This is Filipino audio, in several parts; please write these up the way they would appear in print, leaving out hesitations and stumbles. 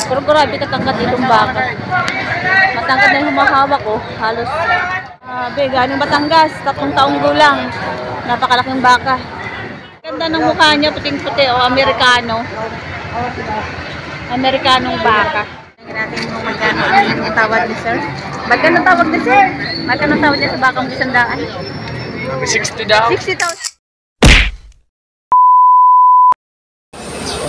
Pero grabe katangkat itong baka. Matangkat na yung humahawak ko. Halos, ganong Batangas. 3 taong gulang. Napakalaking baka. Ganda ng mukha niya, puting-puti o Amerikano. Amerikanong baka. Tingnan natin kung magkano ang tawad ni sir. Magkano tawag ni sir? Magkano tawad niya sa bakang 100? 60 daw. 60,000.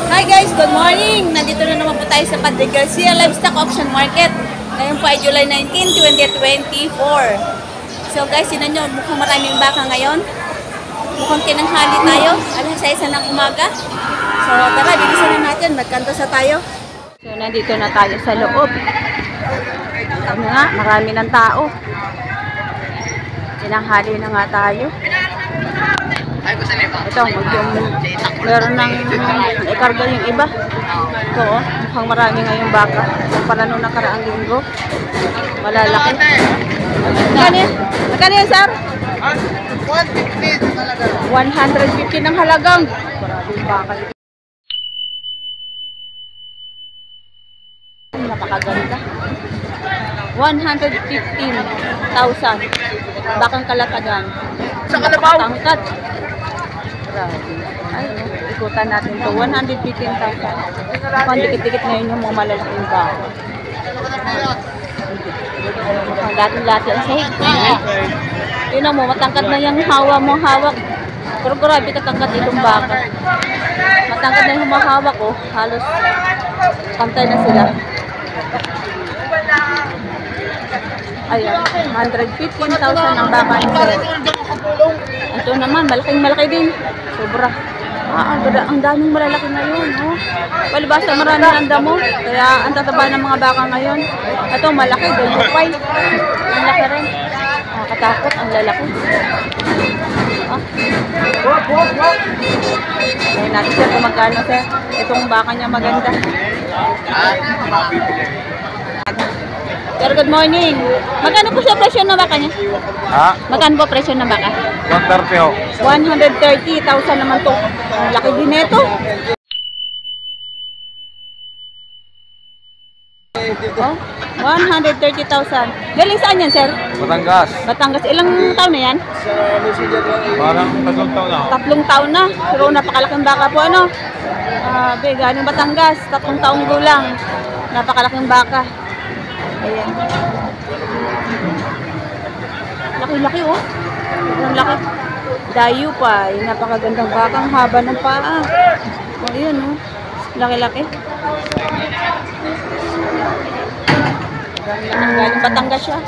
Hi guys, good morning! Nandito na naman po tayo sa Padre Garcia Livestock Auction Market. Ngayon po ay July 19, 2024. So guys, yun na nyo, mukhang maraming baka ngayon. Mukhang tinanghali tayo, alas 6 ng umaga. So tara, bilisan na natin, magkanto sa tayo. So nandito na tayo sa loob. Ano nga, marami ng tao. Tinanghali na nga tayo. Ito, meron ng ikarga yung iba. Ito, mukhang marami ngayong baka. Kumpara nung nakaraang linggo. Malalaki. Magkano yan, sir? 150 ng halagang. Maraming baka. Napakaganda. 115,000. Bakang kalatagan. Sa Kalabaw. Tangkat. Ay, ikutan natin to. 115,000. Mukhang dikit-dikit ngayon yung mga malalaking baka. Mukhang dating-lati ang sahig. Yun mo, matangkat na yung hawak. Pero grabe katangkat itong baka. Matangkat na yung humahawak ko. Halos pantay na sila. Ayan, 115,000 ang baka ni sir. Ito naman, malaking-malaki din. Sobra. Ang daming malalaki ngayon. Oh. Palibasa marami ng damo. Kaya ang tataba ng mga baka ngayon. Ito, malaki. Dulupay. Ang laki rin. Katakot, ang lalaki. Ngayon natin sir kung magkano sir. Itong baka niya maganda. Sir, good morning. Magkano po siya presyo ng baka niya? Ha? Magkano po presyo ng baka? 130 ho. 130,000 naman to. Laki din ito. Oh, 130,000. Galing saan yan, sir? Batangas. Batangas. Ilang taon na yan? Parang 3 taon na ho. 3 taon na. Pero napakalaking baka po, ano? Ganong Batangas. 3 taong gulang. Napakalaking baka. Ayan. Laki-laki, oh. Ang laki. Dayo pa. Napakagandang baka. Ang haba ng paa. Oh, ayan, oh. Laki-laki. Galing Batangas siya.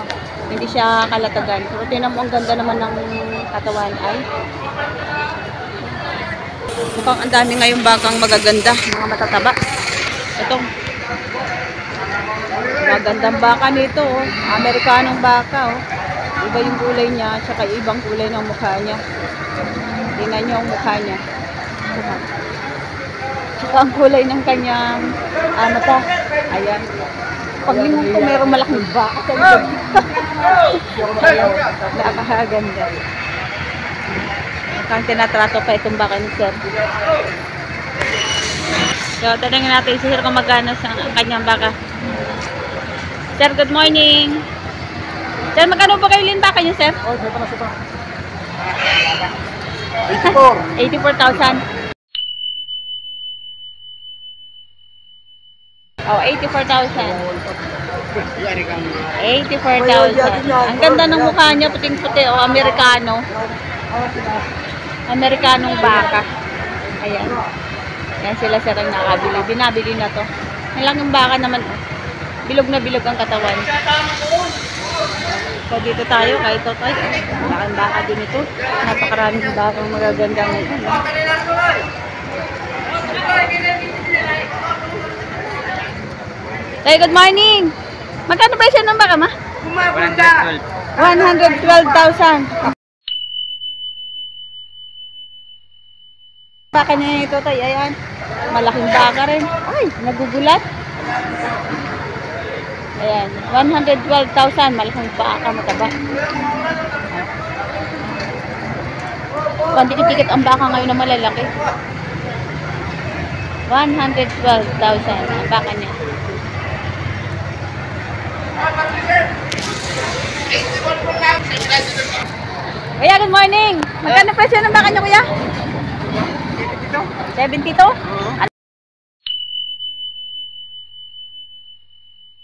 Hindi siya kalatagan. Pero tinan mo, ang ganda naman ng katawan ay. Mukhang ang dami ngayong bakang magaganda. Mga matataba. Itong magandang baka nito, oh. Amerikanong baka, oh. Iba yung kulay niya, tsaka ibang kulay ng mukha niya. Tingnan niyo ang mukha niya. Tsaka ang kulay ng kanyang mata. Ayan. Paglingon ko, mayroong malaking baka sa likod. Ayan. Napakaganda. Mukhang tinatrato pa itong baka ni sir. So, tanongin natin si sir kung magkano sa kanyang baka. Sir, good morning. Sir, magkano po kayo baka niyo, sir? 84,000. Oh, 84,000. 84,000. Ang ganda ng mukha niya, puting-puti o Amerikano. Amerikanong baka. Ayan. Yan sila sir ang nakabili. Binabili na to. Ang laking baka naman. Bilog na bilog ang katawan. So dito tayo, kahit ito tayo. Malaking baka din ito. Napakaraming bakang magaganda ngayon. Hey, good morning. Magkano presyo ng baka, ma? 112,000. Baka niya ito tayo. Ayan. Malaking baka rin. Ay, nagugulat. Ayan, 112,000. Malaking baka, mataba. Pandikit-dikit ang baka ngayon na malalaki. 112,000 ang baka niya. morning. Magkano presyo ng baka niyo, kuya? 72?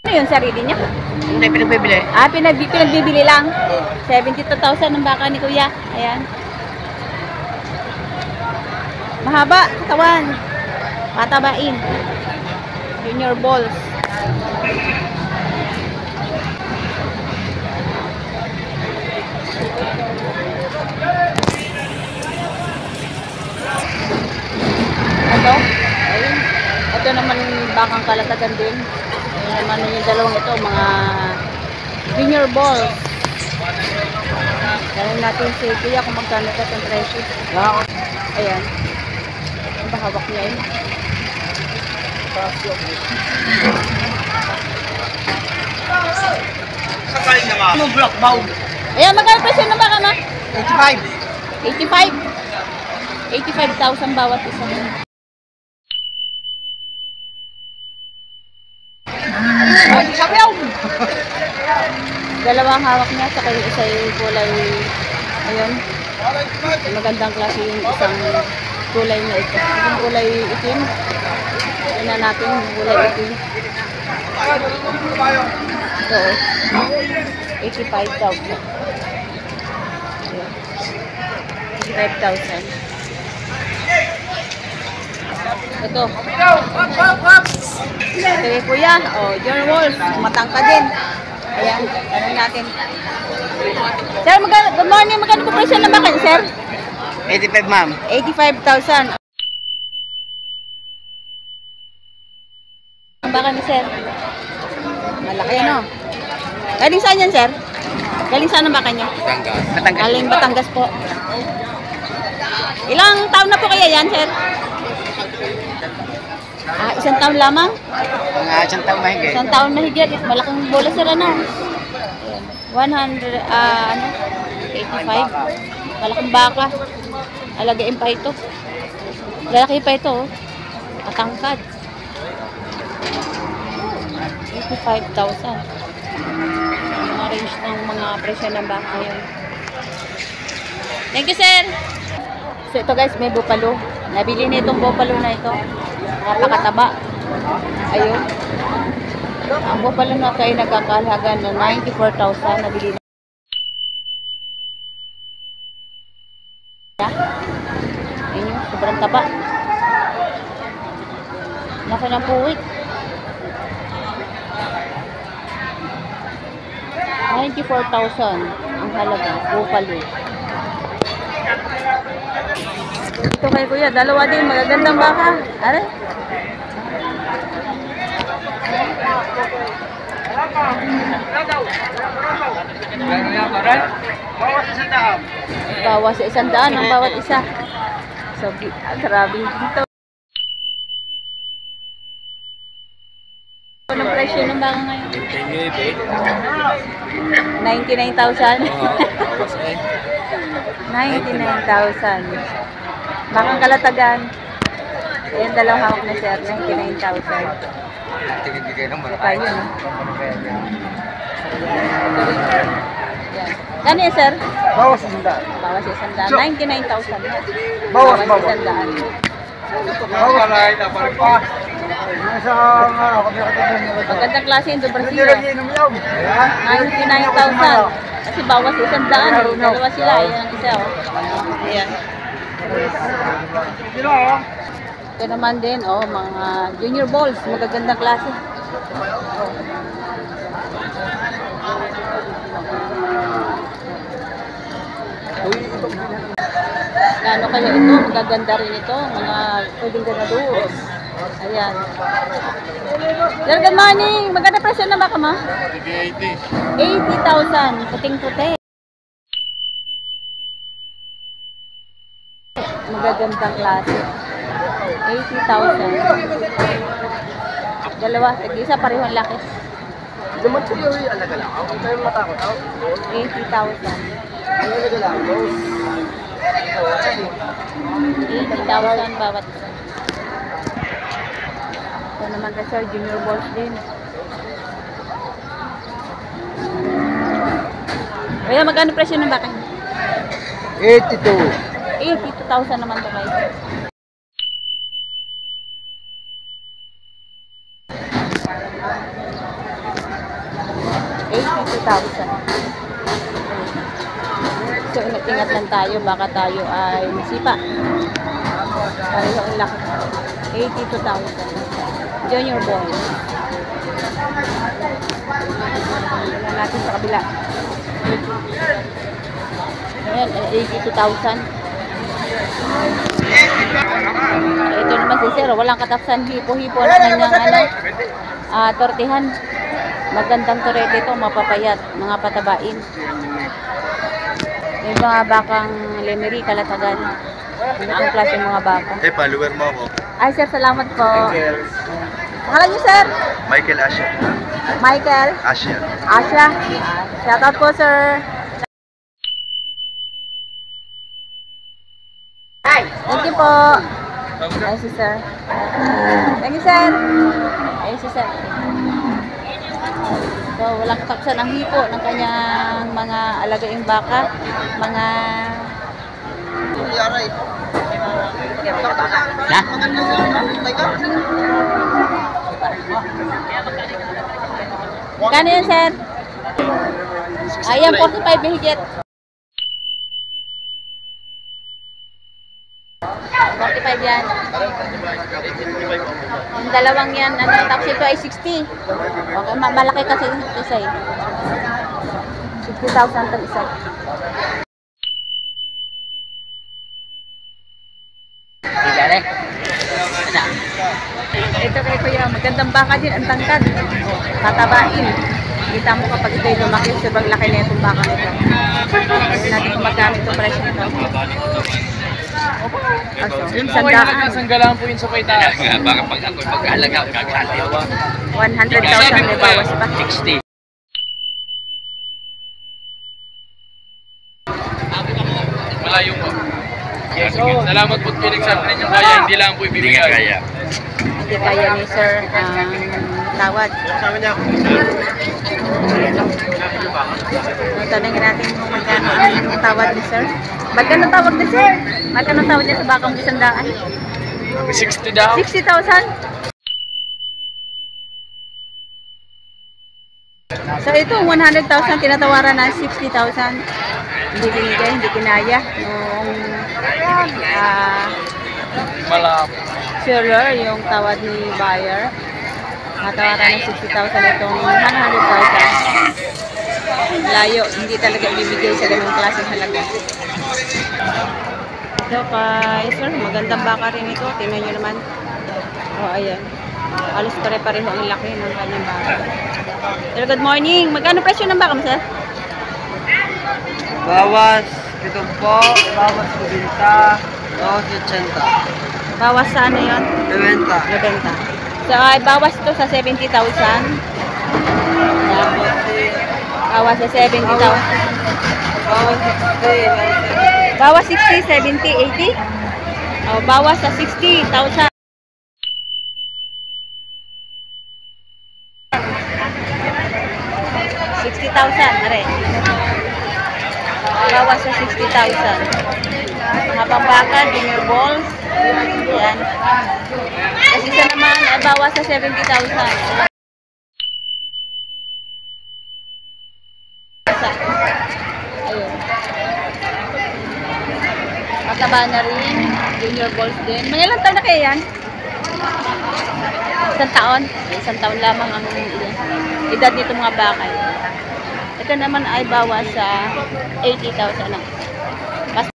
Ano yun, sarili niya? Hindi, pinagbibili. Ah, pinagbibili lang. 72,000 ng baka ni kuya. Ayan. Mahaba, katawan. Patabain. Junior balls. Ito. Ayun. Ito naman bakang kalatagan din. Ayun naman yung dalawang ito, mga junior balls. Dahil natin si kuya kung magkano ito ang presyo. Ayan. Ang bahawak niya yun. Sakaling naman. Ano block bow? Ayan, magkano presyo ng baka ma? 85. 85. 85,000 bawat isa. Sabiyaw! Dalawang hawak niya, saka yung isa yung kulay, ayun, magandang klase yung isang kulay na ito. Yung kulay itim, yun na natin yung kulay itim. Ito, 85,000. 85,000. Ito. Ito yung kuya. Oh, John Wolf. Matangka din. Ayan. Tanong natin. Sir, good morning. Magkano po presyo ng baka, sir? 85, ma'am. 85,000. Ang baka ni sir. Malaki ano? Galing saan yan, sir? Galing saan ang baka niya? Batangas. Galing Batangas po. Ilang taon na po kaya yan, sir? Ah, isang taon lamang? Mga isang taon mahigit. Isang taon na higit. Malaking bola sir, ano? 100, 85. Malaking baka. Alagain pa ito. Lalaki pa ito, oh. Matangkad. 85,000. Mga range ng mga presyo ng baka ngayon. Thank you, sir! So, ito guys, may bupalo. Nabili na itong bupalo na ito. Napakataba. Ayun. Ang bupalo na ito ay nagkakalaga na 94,000. Nabili na. Ayun, sobrang taba. Laki ng puwit. 94,000 ang halaga. Bupalo. Ito kay kuya, dalawa din, magagandang baka. Are? Bawas sa 100 ang bawat isa. So, grabe dito. Anong presyo ng baka ngayon? 99,000. 99,000. Bakang kalatagan. Ayan, dalawang hawak na sir. 99,000. Tinibigay ng malaki. Kaya yun. Yan yan sir? Bawas sa sandaan. Bawas sa 100. 99,000. Bawas, sa bawas. 100. Bawas na rin na parang pa. Nasa ano, kami nakatapos. Magandang klase yung Brasil. Hindi rin inom yaw. 99,000. Kasi bawas sa 100. Dalawa sila. Ayan ang isa. Oh. Ayan. Ito naman din, oh, mga junior balls, magagandang klase. Ano kaya ito? Magaganda rin ito, mga pwedeng ganaduos. Ayan. Sir, good morning. Maganda presyo na baka ma? 80,000. Puting-puti. Magagandang klase. 80,000. Dalawa, tag-isa, parehong laki. 80,000. 80,000 bawat isa. Ito naman kasi junior balls din. Kaya magkano presyo ng baka? 82. 82,000 naman to guys. $82,000. So, ingat-ingat lang tayo. Baka tayo ay masipa. Pareho ang laki. 82,000. Junior boy. Tignan natin sa kabila. Ayan, 82,000. Ito naman si Sir. Walang katapsan. Hipo-hipo na kanyang tortihan. Magandang torete ito. Mapapayat. Mga patabain. Yung mga bakang lemery, kalatagan. Ang klase mga baka. Follower mo ako. Ay, sir, salamat po. Pangalan niyo, sir? Michael Asher. Michael? Asher. Asya? Shoutout po, sir. Thank you po. Ay, si sir. Thank you, sir. Ay, si sir. So, walang katapsan ang hipo ng kanyang mga alagaing baka. Mga... Na? Kano yan, sir? Ayan, 45 higit. 45 yan. Yung dalawang yan, tapos ito ay 60. Okay, malaki kasi isa eh. 60,000 itong isa. Ito kay Kuya, magandang baka din, ang tangkad. Tatabain. Kita mo kapag ito'y lumaki, sobrang laki na itong baka nito. Kasi natin kung magkano itong presyo nito. Yung sandaan. Sanggalaan po yun sa paita. Baka pag ako'y mag-alaga, gagati ako. 100,000 may bawas pa. 60. Malayo po. Yes, salamat po pinagsabi ninyo kaya, hindi lang po ibibigay. Hindi nga kaya. Hindi kaya ni sir ang tawad. Tanungin natin kung magkano ang tawad ni sir. Magkano tawag ni sir? Magkano tawad niya sa bakang sandaan? 60 daw. 60,000? So ito, 100,000 tinatawaran na 60,000. Hindi binigay, hindi kinaya. Nung Malap. seller, yung tawad ni buyer. Natawaran ng 60,000 itong 100,000. Layo, hindi talaga ibibigay sa ganung klaseng halaga. So kay sir, magandang baka rin ito. Tingnan nyo naman. Oh, ayan. Halos pare-pareho ang laki ng kanyang baka. Sir, good morning. Magkano presyo ng baka mo, sir? Bawas. Ito po. Bawas ko binta. Bawas 80. Bawas sa ano yun? 90. 90. So ay bawas to sa 70,000. Bawas sa 70,000. Bawas 60. Bawas 60, 70, 80. Oh, bawas sa 60,000. Are. Bawas sa 60,000. Habang baka, junior balls. Yan. Kasi isa naman ay bawas sa 70,000. Ayun. Mataba na rin. Junior balls din. Mga ilang taon na kaya yan? Isang taon? Isang taon lamang ang edad nito mga bakay. Ito naman ay bawas sa 80,000 lang. Mas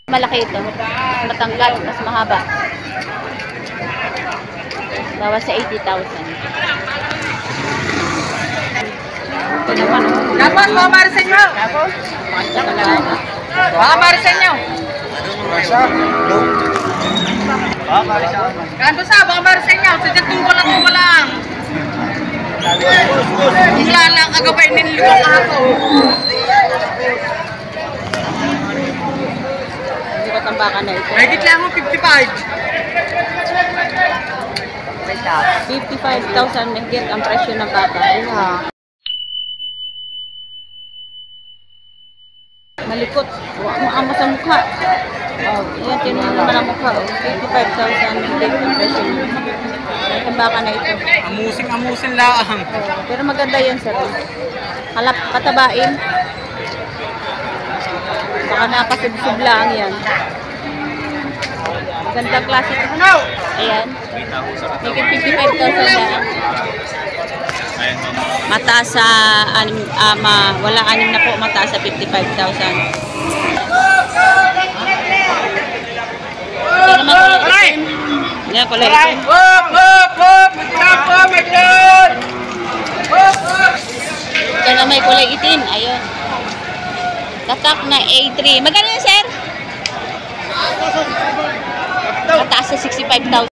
malaki ito. Mas matangkad, mas mahaba. Bawas sa 80,000. Ito naman. Tapos, mga marisan nyo! Mga marisan nyo! Kanto sa, mga marisan nyo! Sadya tuwa lang! Wala lang kagabay niliwang ako. Hindi ko tambakan na ito. May gitla mo 55. 55,000 mahigit ang presyo ng baka. likot. Maamas ang mukha. Oh, ayan, tinan naman ang mukha. Oh. 55,000 hindi yung presyo niya. Ang baka na ito. Amusin lang. Oh, pero maganda yan, sir. Halap, patabain. Baka napasubsub lang yan. Gandang klase ito. Ayan. Higit 55,000 lang. Mataas sa wala 6 na po, mataas sa 55,000. Ito naman kulay itim. Yan, kulay itim. Ito na may kulay itim. Ayun. Tatak na A3. Magkano yan, sir? Mataas sa 65,000.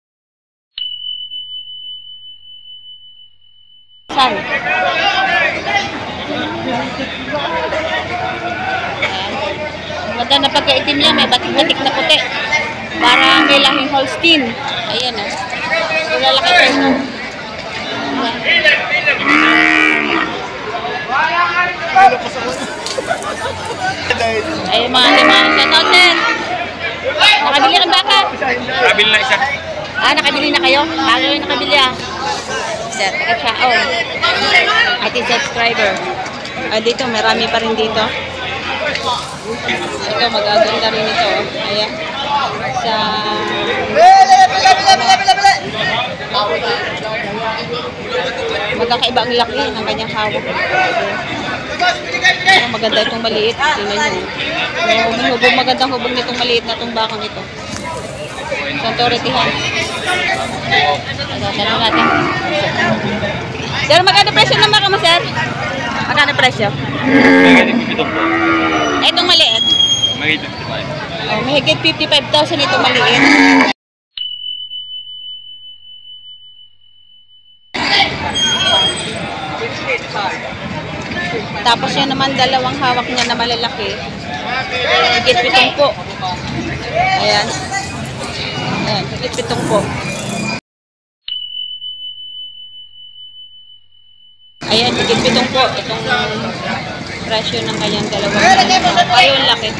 Ayan. Maganda na pagkaitim niya, may batik-batik na puti. Parang may lahing Holstein. Ayan o. Lalaki pa ito. Ayun mga limang. Shoutout, sir. Nakabili ka baka? Nakabili na isa. Nakabili na kayo? Kayo yung nakabili Sir, taga-chaon. Ating subscriber. Dito, marami pa rin dito. Ito, magaganda rin ito. Ayan. Sa... Magkakaiba ang laki ng kanyang hawak. Maganda itong maliit. Tingnan nyo. Magandang hubog nitong maliit na itong bakang ito. Sa authority-han. Tanong natin. Sir, magkano presyo ng baka mo, sir? Magkano presyo? Itong maliit? Mahigit 55. Oh, mahigit 55,000 itong maliit. Tapos yan naman dalawang hawak niya na malalaki. Higit 7 po. Ayan. Ayan, higit 7 po. Ayan, higit 7 po. Itong presyo ng kanyang dalawang. Ayun, laki.